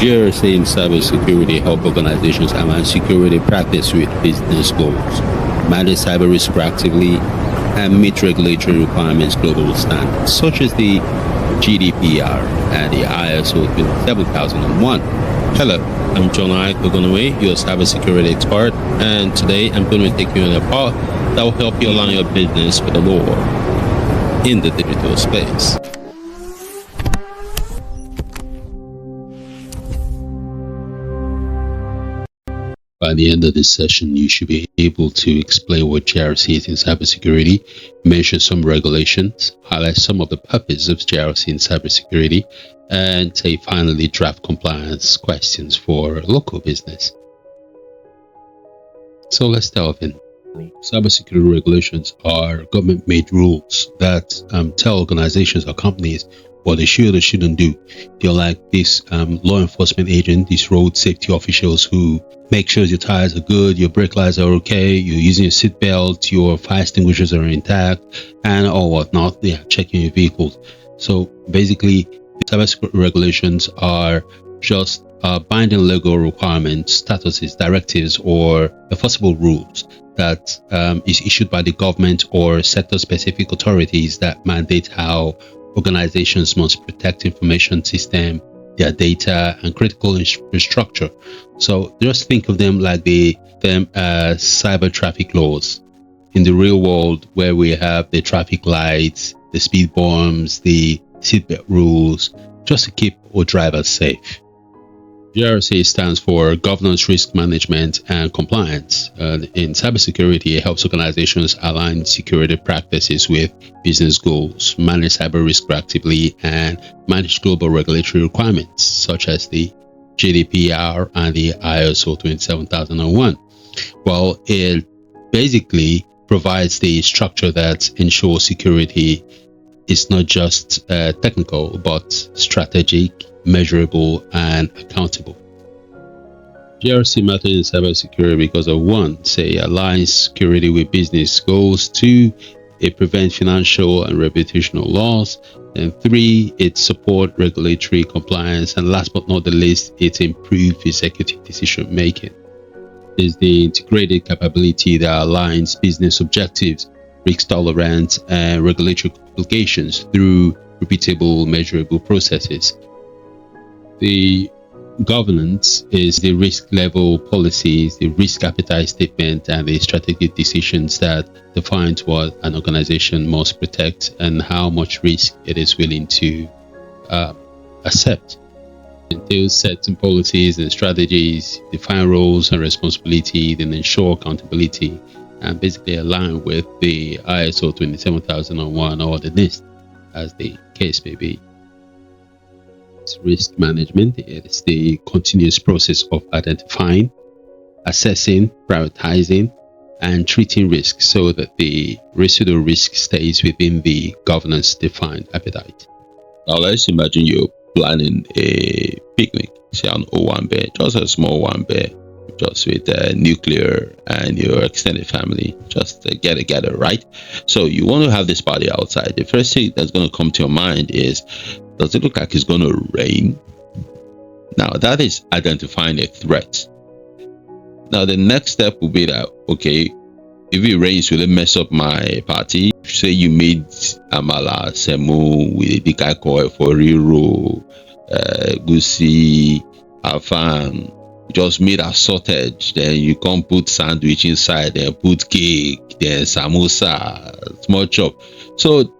GRC and cybersecurity help organizations align security practice with business goals, manage cyber risk proactively, and meet regulatory requirements global standards, such as the GDPR and the ISO 27001. Hello, I'm John Ogunwe, your cybersecurity expert, and today I'm going to take you on a path that will help you align your business with the law in the digital space. By the end of this session, you should be able to explain what GRC is in cybersecurity, mention some regulations, highlight some of the purposes of GRC in cybersecurity, and finally draft compliance questions for local business. So let's delve in. Cybersecurity regulations are government-made rules that tell organizations or companies what they should or shouldn't do. They're like this law enforcement agent, these road safety officials who make sure your tires are good, your brake lights are okay, you're using your seatbelt, your fire extinguishers are intact, and or whatnot. They are checking your vehicles. So basically, cybersecurity regulations are just binding legal requirements, statuses, directives, or enforceable rules that is issued by the government or sector-specific authorities that mandate how organizations must protect information system, their data, and critical infrastructure. So just think of them like them as cyber traffic laws. In the real world, where we have the traffic lights, the speed bumps, the seatbelt rules, just to keep our drivers safe. GRC stands for Governance, Risk Management, and Compliance. In cybersecurity, it helps organizations align security practices with business goals, manage cyber risk proactively, and manage global regulatory requirements, such as the GDPR and the ISO 27001. Well, it basically provides the structure that ensures security is not just technical, but strategic, measurable, and accountable. GRC matters in cybersecurity because of 1, aligns security with business goals, 2, it prevents financial and reputational loss, and 3, it supports regulatory compliance, and last but not the least, it improves executive decision making. It is the integrated capability that aligns business objectives, risk tolerance, and regulatory obligations through repeatable, measurable processes. The governance is the risk level policies, the risk appetite statement, and the strategic decisions that define what an organization must protect and how much risk it is willing to accept. Those certain policies and strategies define roles and responsibility, then ensure accountability, and basically align with the ISO 27001 or the NIST, as the case may be. Risk management is the continuous process of identifying, assessing, prioritizing, and treating risk so that the residual risk stays within the governance defined appetite. Now let's imagine you're planning a picnic, say an O1 bed, just a small one bed, just with nuclear and your extended family, just get together, right? So you want to have this party outside. The first thing that's going to come to your mind is, does it look like it's going to rain? Now that is identifying a threat. Now the next step will be that, okay, if it rains, will it mess up my party? Say you made amala, semu with the kakoi for riro, gusi, afang, just made a sausage, then you can put sandwich inside, then put cake, then samosa, small chop. So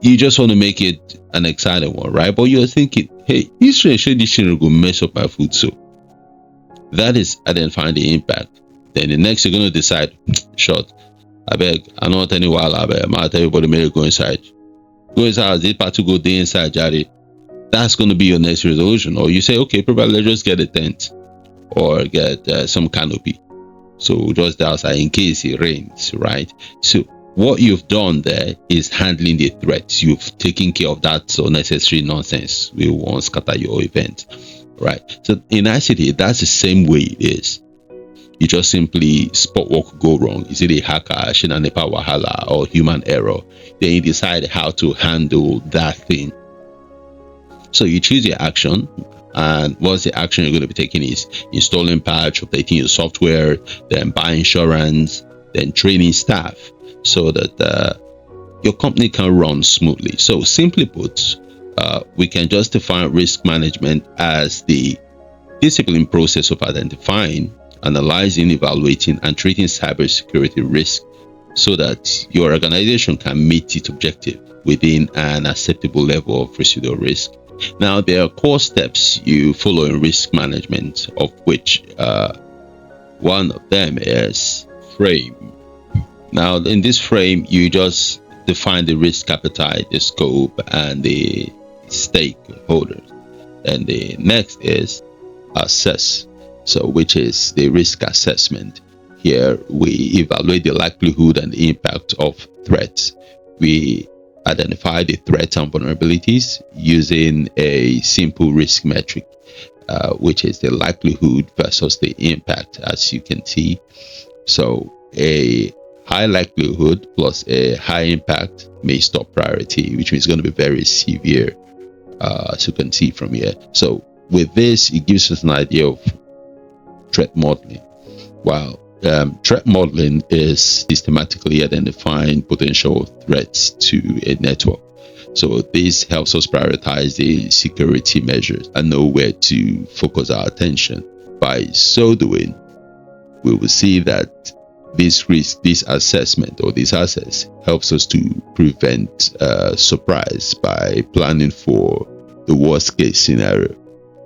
you just want to make it an exciting one, right? But you're thinking, hey, this shouldn't go mess up my food. So that is identifying the impact. Then the next, you're going to decide, short, I beg, I don't want any while, I beg, I'm going to tell everybody, may go inside. Go inside, this part to go day inside, Jari. That's going to be your next resolution. Or you say, okay, probably let's just get a tent or get some canopy. So just outside in case it rains, right? So what you've done there is handling the threats. You've taken care of that unnecessary nonsense. We won't scatter your event, right? So in ICT, that's the same way it is. You just simply spot what could go wrong. Is it a hacker, Shinanipa Wahala, or human error? Then you decide how to handle that thing. So you choose your action, And what's the action you're going to be taking is installing patch, updating your software, then buy insurance, then training staff so that your company can run smoothly. So simply put, we can just define risk management as the disciplined process of identifying, analyzing, evaluating, and treating cybersecurity risk so that your organization can meet its objective within an acceptable level of residual risk. Now, there are core steps you follow in risk management, of which one of them is frame. Now, in this frame, you just define the risk appetite, the scope, and the stakeholders. And the next is assess, so which is the risk assessment. Here we evaluate the likelihood and the impact of threats. We identify the threats and vulnerabilities using a simple risk metric, which is the likelihood versus the impact, as you can see. So a high likelihood plus a high impact may stop priority, which means it's going to be very severe, as you can see from here. So with this, it gives us an idea of threat modeling. While threat modeling is systematically identifying potential threats to a network. So this helps us prioritize the security measures and know where to focus our attention. By so doing, we will see that this risk, this assessment or this assess helps us to prevent surprise by planning for the worst case scenario,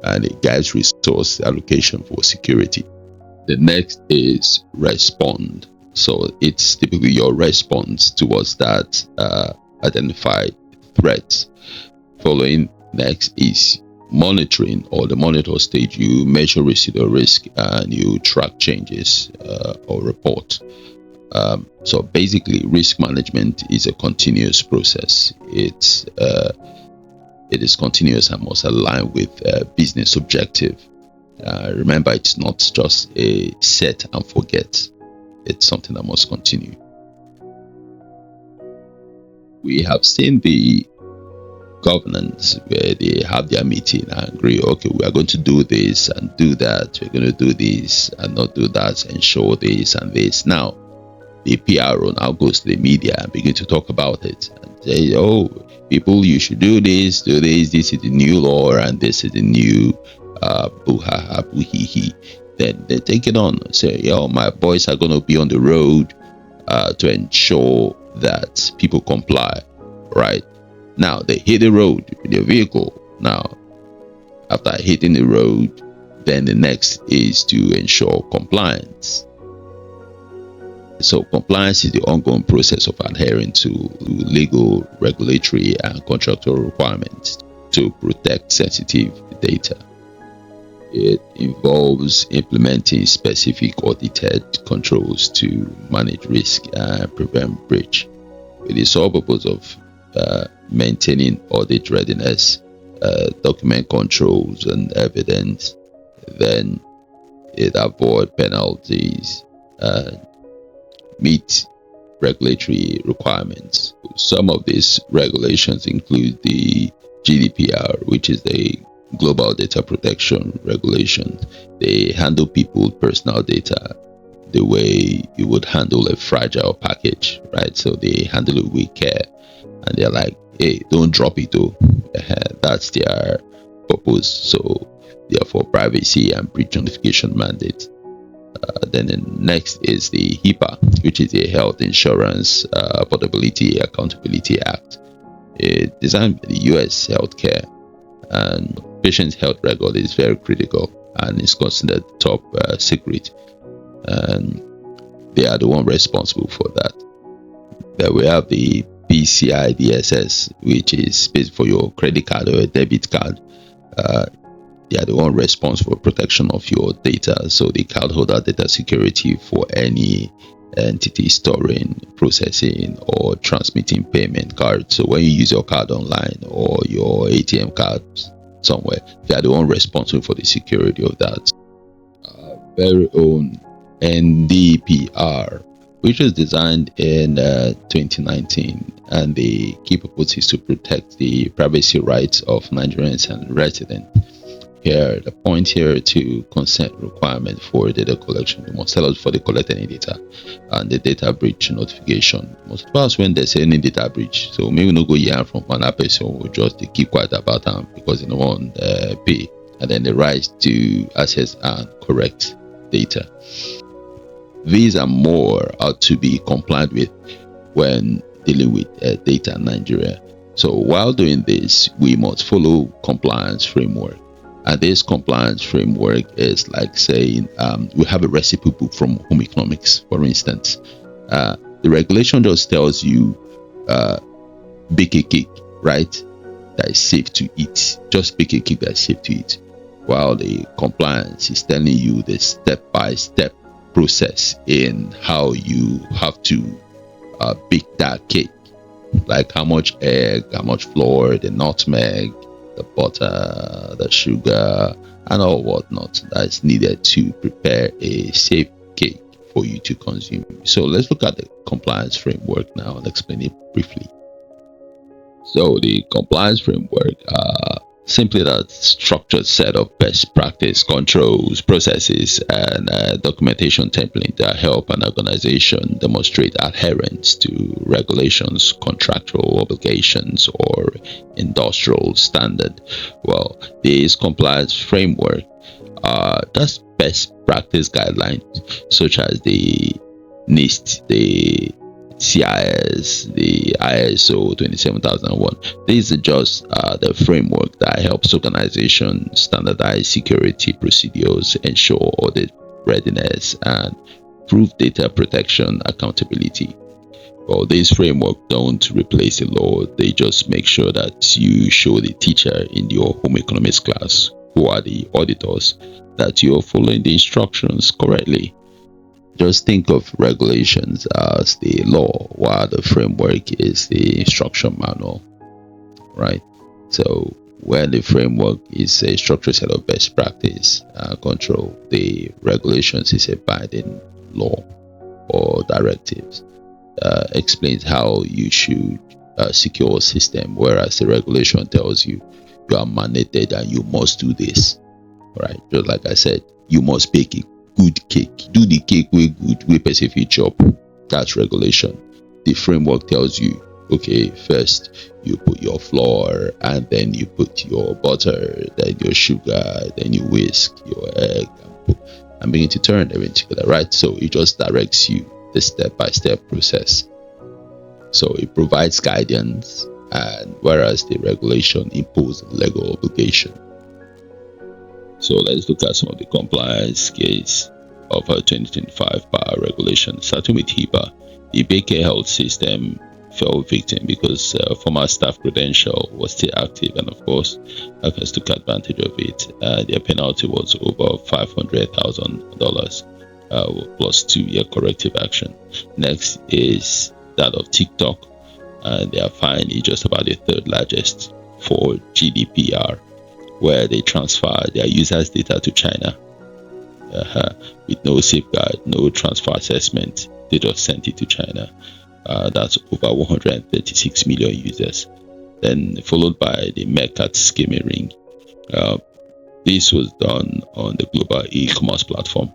and it guides resource allocation for security. The next is respond. So it's typically your response towards that identified threats. Following next is monitoring, or the monitor stage. You measure residual risk and you track changes or report. So basically, risk management is a continuous process. It is continuous and must align with business objective. Remember, it's not just a set and forget. It's something that must continue. We have seen the governance where they have their meeting and agree, okay, we are going to do this and do that, we're going to do this and not do that, ensure this and this. Now the PRO now goes to the media and begin to talk about it and say, oh, people, you should do this, this is the new law and this is the new boo-ha-ha, boo-hee-hee. Then they take it on and say, yo, my boys are going to be on the road to ensure that people comply, right? Now they hit the road with their vehicle. Now, after hitting the road, then the next is to ensure compliance. So compliance is the ongoing process of adhering to legal, regulatory, and contractual requirements to protect sensitive data. It involves implementing specific audited controls to manage risk and prevent breach, with the sole purpose of maintaining audit readiness, document controls and evidence. Then it avoids penalties and meet regulatory requirements. Some of these regulations include the GDPR, which is the Global Data Protection Regulation. They handle people's personal data the way you would handle a fragile package, right? So they handle it with care, and they're like, hey, don't drop it though. That's their purpose. So therefore, privacy and breach notification mandate. Then the next is the HIPAA, which is the Health Insurance Portability Accountability Act. It's designed by the US healthcare, and patient's health record is very critical and is considered top secret, and they are the one responsible for that. Then we have the PCI DSS, which is based for your credit card or a debit card. They are the one responsible for protection of your data, so the cardholder data security for any entity storing, processing, or transmitting payment cards. So when you use your card online or your ATM card somewhere, they are the one responsible for the security of that. Very own NDPR, which was designed in 2019, and the key purpose is to protect the privacy rights of Nigerians and residents. here, the point here to consent requirement for data collection. You must tell us before they collect any data, and the data breach notification. Most of us when they say any data breach, so maybe no go hear from another person, will just keep quiet about them because they don't want pay, and then the right to access and correct data. These are more ought to be complied with when dealing with data in Nigeria. So while doing this, we must follow compliance framework. And this compliance framework is like saying we have a recipe book from home economics, for instance. The regulation just tells you bake a cake, right? That is safe to eat. Just bake a cake that is safe to eat. While the compliance is telling you the step-by-step process in how you have to bake that cake, like how much egg, how much flour, the nutmeg, the butter, the sugar, and all whatnot that is needed to prepare a safe cake for you to consume. So let's look at the compliance framework now and explain it briefly. So the compliance framework simply that structured set of best practice controls, processes, and documentation template that help an organization demonstrate adherence to regulations, contractual obligations, or industrial standard. Well, this compliance framework that's best practice guidelines such as the NIST, the CIS, the ISO 27001. These are just the framework that helps organizations standardize security procedures, ensure audit readiness, and prove data protection accountability. Well, this framework don't replace the law. They just make sure that you show the teacher in your home economics class, who are the auditors, that you're following the instructions correctly. Just think of regulations as the law, while the framework is the instruction manual, right? So when the framework is a structured set of best practice control, the regulations is a binding law or directives. Explains how you should secure a system, whereas the regulation tells you you are mandated and you must do this, right? Just like I said, you must bake it. Good cake, do the cake way good, way specific job. That's regulation. The framework tells you, okay, first you put your flour, and then you put your butter, then your sugar, then you whisk your egg, and begin to turn everything together, right? So it just directs you the step-by-step process. So it provides guidance, and whereas the regulation imposes legal obligation. So let's look at some of the compliance case of our 2025 power regulation. Starting with HIPAA, the Baker Health System fell victim because former staff credential was still active, and of course, hackers took advantage of it. Their penalty was over $500,000 plus 2-year corrective action. Next is that of TikTok, and their fine is just about the third largest for GDPR, where they transfer their users' data to China with no safeguard, no transfer assessment. They just sent it to China. That's over 136 million users. Then followed by the Mercat skimming ring. This was done on the global e-commerce platform.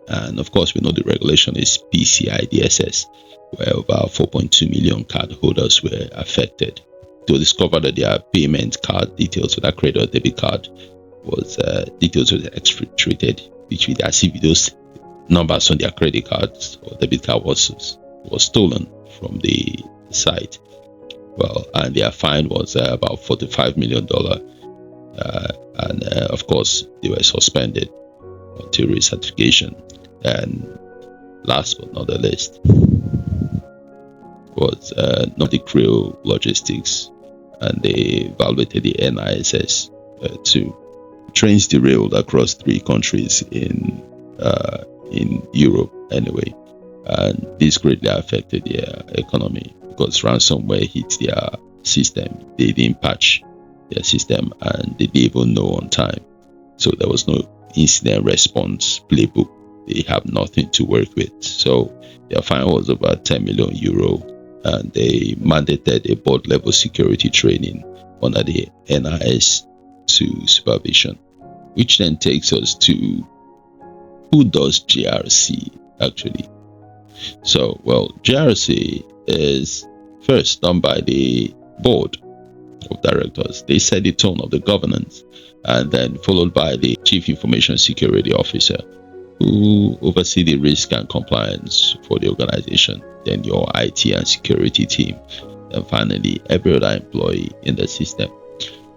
And of course, we know the regulation is PCI DSS, where about 4.2 million card holders were affected. To discover that their payment card details for that credit or debit card was details were exfiltrated between as if those numbers on their credit cards or debit card was stolen from the site. Well, and their fine was about $45 million, and of course they were suspended until recertification. And last but not the least was Nordic Rail Logistics, and they evaluated the NISS to trains the rail across 3 countries in Europe anyway, and this greatly affected their economy because ransomware hit their system. They didn't patch their system and they didn't even know on time, so there was no incident response playbook. They have nothing to work with, so their fine was about 10 million euro, and they mandated a board level security training under the NIS to supervision, which then takes us to who does GRC actually. So, well, GRC is first done by the board of directors. They set the tone of the governance, and then followed by the chief information security officer, who oversee the risk and compliance for the organization, then your IT and security team, and finally every other employee in the system.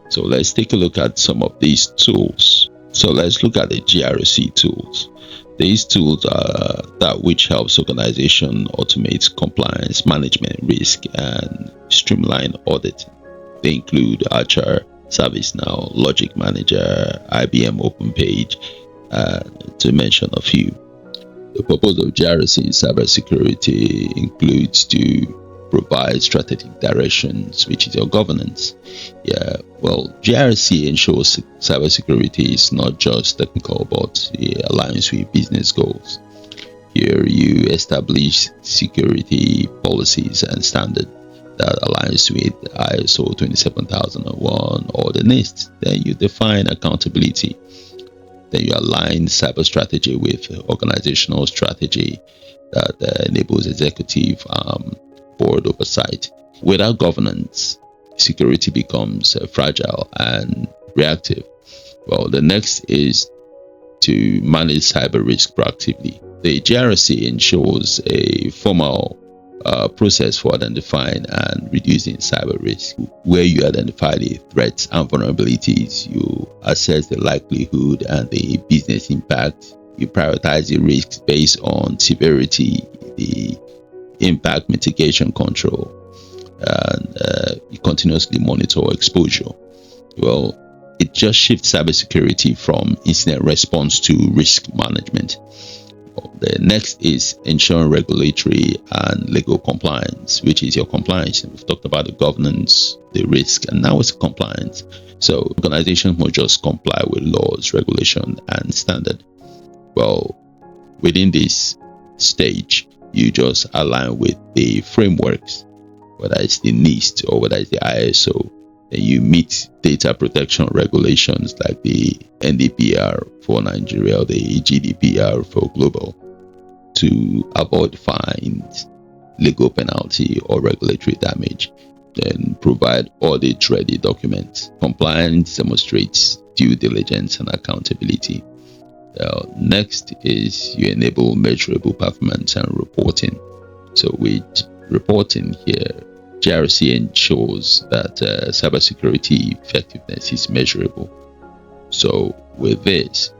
So let's take a look at some of these tools. So let's look at the GRC tools. These tools are that which helps organization automate compliance management, risk, and streamline audit. They include Archer, ServiceNow, Logic Manager, IBM OpenPage, to mention a few. The purpose of GRC in cybersecurity includes to provide strategic directions, which is your governance. Yeah, well, GRC ensures cybersecurity is not just technical, but it aligns with business goals. Here, you establish security policies and standards that aligns with ISO 27001 or the NIST. Then you define accountability. Then you align cyber strategy with organizational strategy that enables executive board oversight. Without governance, security becomes fragile and reactive. Well, the next is to manage cyber risk proactively. The GRC ensures a formal process for identifying and reducing cyber risk. Where you identify the threats and vulnerabilities, you assess the likelihood and the business impact. You prioritize the risks based on severity, the impact mitigation control, and you continuously monitor exposure. Well, it just shifts cybersecurity from incident response to risk management. The next is ensuring regulatory and legal compliance, which is your compliance. We've talked about the governance, the risk, and now it's compliance. So organizations must just comply with laws, regulation, and standard. Well, within this stage, you just align with the frameworks, whether it's the NIST or whether it's the ISO. Then you meet data protection regulations like the NDPR for Nigeria or the GDPR for global to avoid fines, legal penalty, or regulatory damage. Then provide audit-ready documents. Compliance demonstrates due diligence and accountability. Next is you enable measurable performance and reporting. So with reporting here, GRC ensures that cybersecurity effectiveness is measurable. So with this,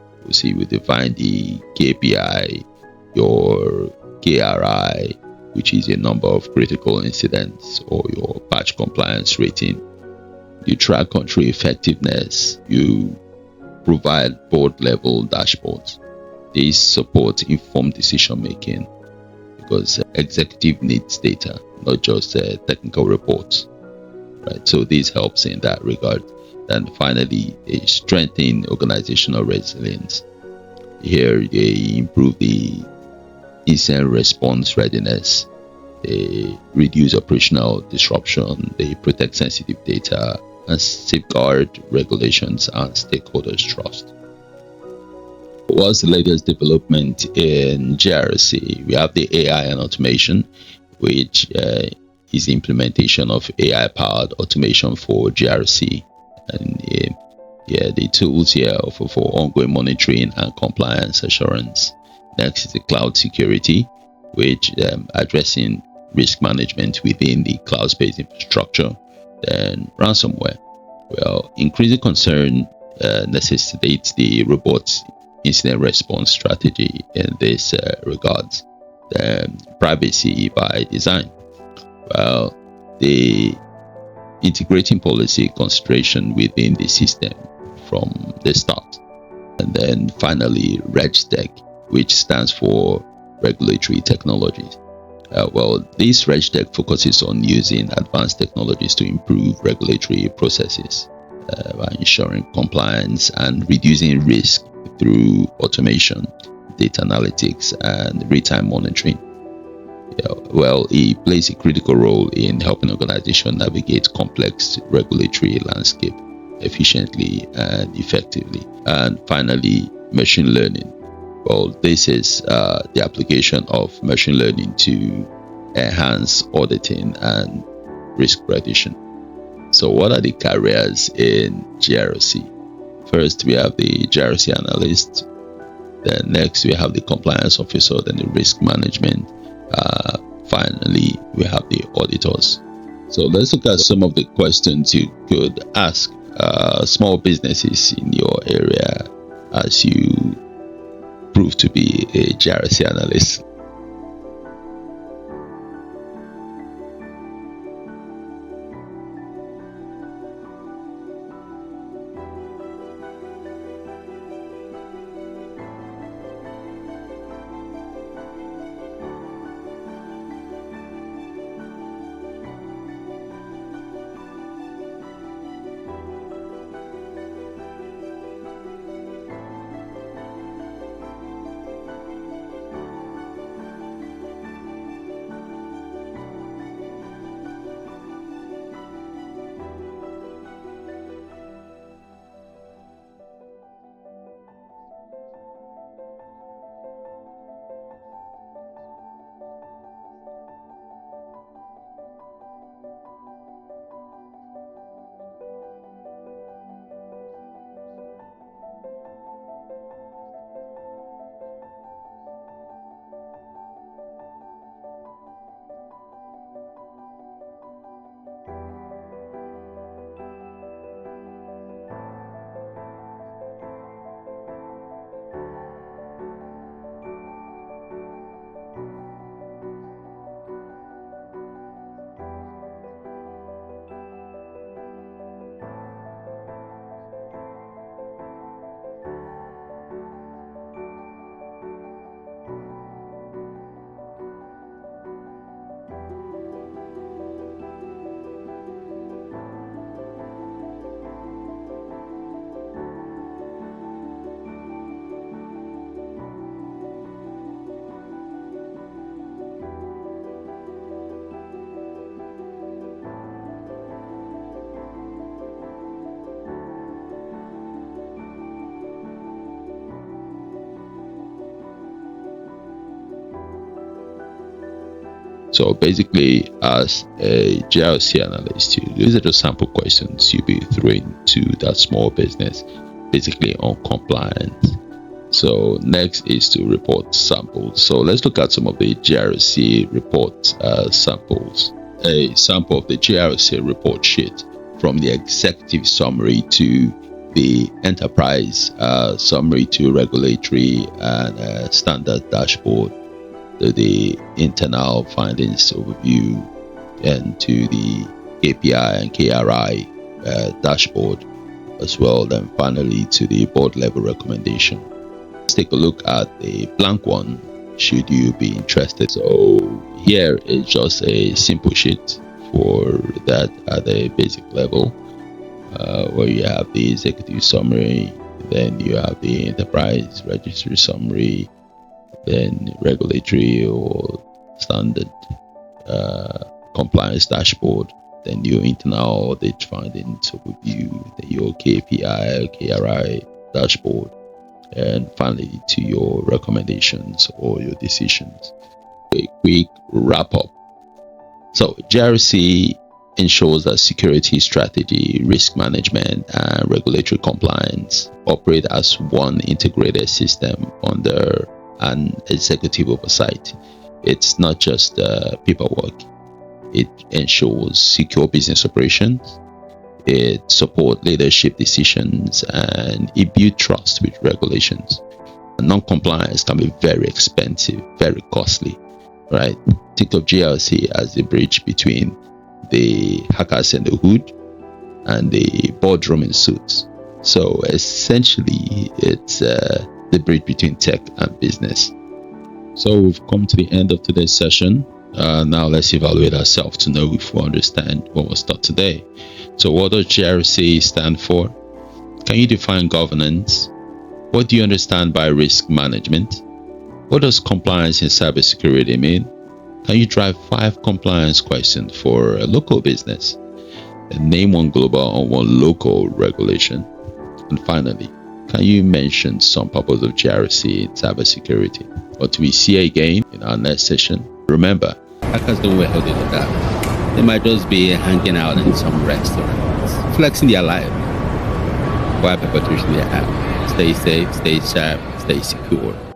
we define the KPI, your KRI, which is a number of critical incidents, or your patch compliance rating. You track country effectiveness. You provide board level dashboards. These support informed decision making because executive needs data, not just technical reports, right? So this helps in that regard. And finally, they strengthen organizational resilience. Here they improve the incident response readiness, they reduce operational disruption, they protect sensitive data, and safeguard regulations and stakeholders' trust. What's the latest development in GRC? We have the AI and automation, which is the implementation of AI-powered automation for GRC. And the tools here for ongoing monitoring and compliance assurance. Next is the cloud security, which addressing risk management within the cloud-based infrastructure. Then ransomware. Well, increasing concern necessitates the robust incident response strategy in this regards. Then privacy by design. Well, the integrating policy consideration within the system from the start. And then finally, RegTech, which stands for regulatory technologies. This RegTech focuses on using advanced technologies to improve regulatory processes by ensuring compliance and reducing risk through automation, data analytics, and real-time monitoring. It plays a critical role in helping organizations navigate complex regulatory landscape. efficiently and effectively. And finally, machine learning. Well, this is the application of machine learning to enhance auditing and risk prediction. So what are the careers in GRC? First, we have the GRC analyst. Then next, we have the compliance officer, then the risk management. Finally, we have the auditors. So let's look at some of the questions you could ask small businesses in your area as you prove to be a GRC analyst. So basically, as a GRC analyst, these are the sample questions you'll be throwing to that small business, basically on compliance. So next is to report samples. So let's look at some of the GRC report samples. A sample of the GRC report sheet, from the executive summary to the enterprise summary to regulatory and standard dashboard, to the internal findings overview, and to the KPI and KRI dashboard as well, then finally to the board level recommendation. Let's take a look at the blank one should you be interested. So here is just a simple sheet for that at the basic level, where you have the executive summary, then you have the enterprise registry summary, then regulatory or standard compliance dashboard, then your internal audit findings overview, then your KPI, KRI dashboard, and finally to your recommendations or your decisions. A quick wrap up. So GRC ensures that security strategy, risk management, and regulatory compliance operate as one integrated system under an executive oversight. It's not just paperwork. It ensures secure business operations, it supports leadership decisions, and it builds trust with regulations. Non-compliance can be very expensive, very costly, right? Think of GRC as the bridge between the hackers in the hood and the boardroom in suits. So essentially, it's the bridge between tech and business. So we've come to the end of today's session. Now let's evaluate ourselves to know if we understand what was taught today. So what does GRC stand for? Can you define governance? What do you understand by risk management? What does compliance in cybersecurity mean? Can you drive 5 compliance questions for a local business? Name one global and one local regulation. And finally, can you mention some purpose of GRC in cybersecurity? Until we see you again in our next session, remember, hackers don't wear hoodies like that. They might just be hanging out in some restaurants, flexing their life, while perpetrating their app. Stay safe, stay sharp, stay secure.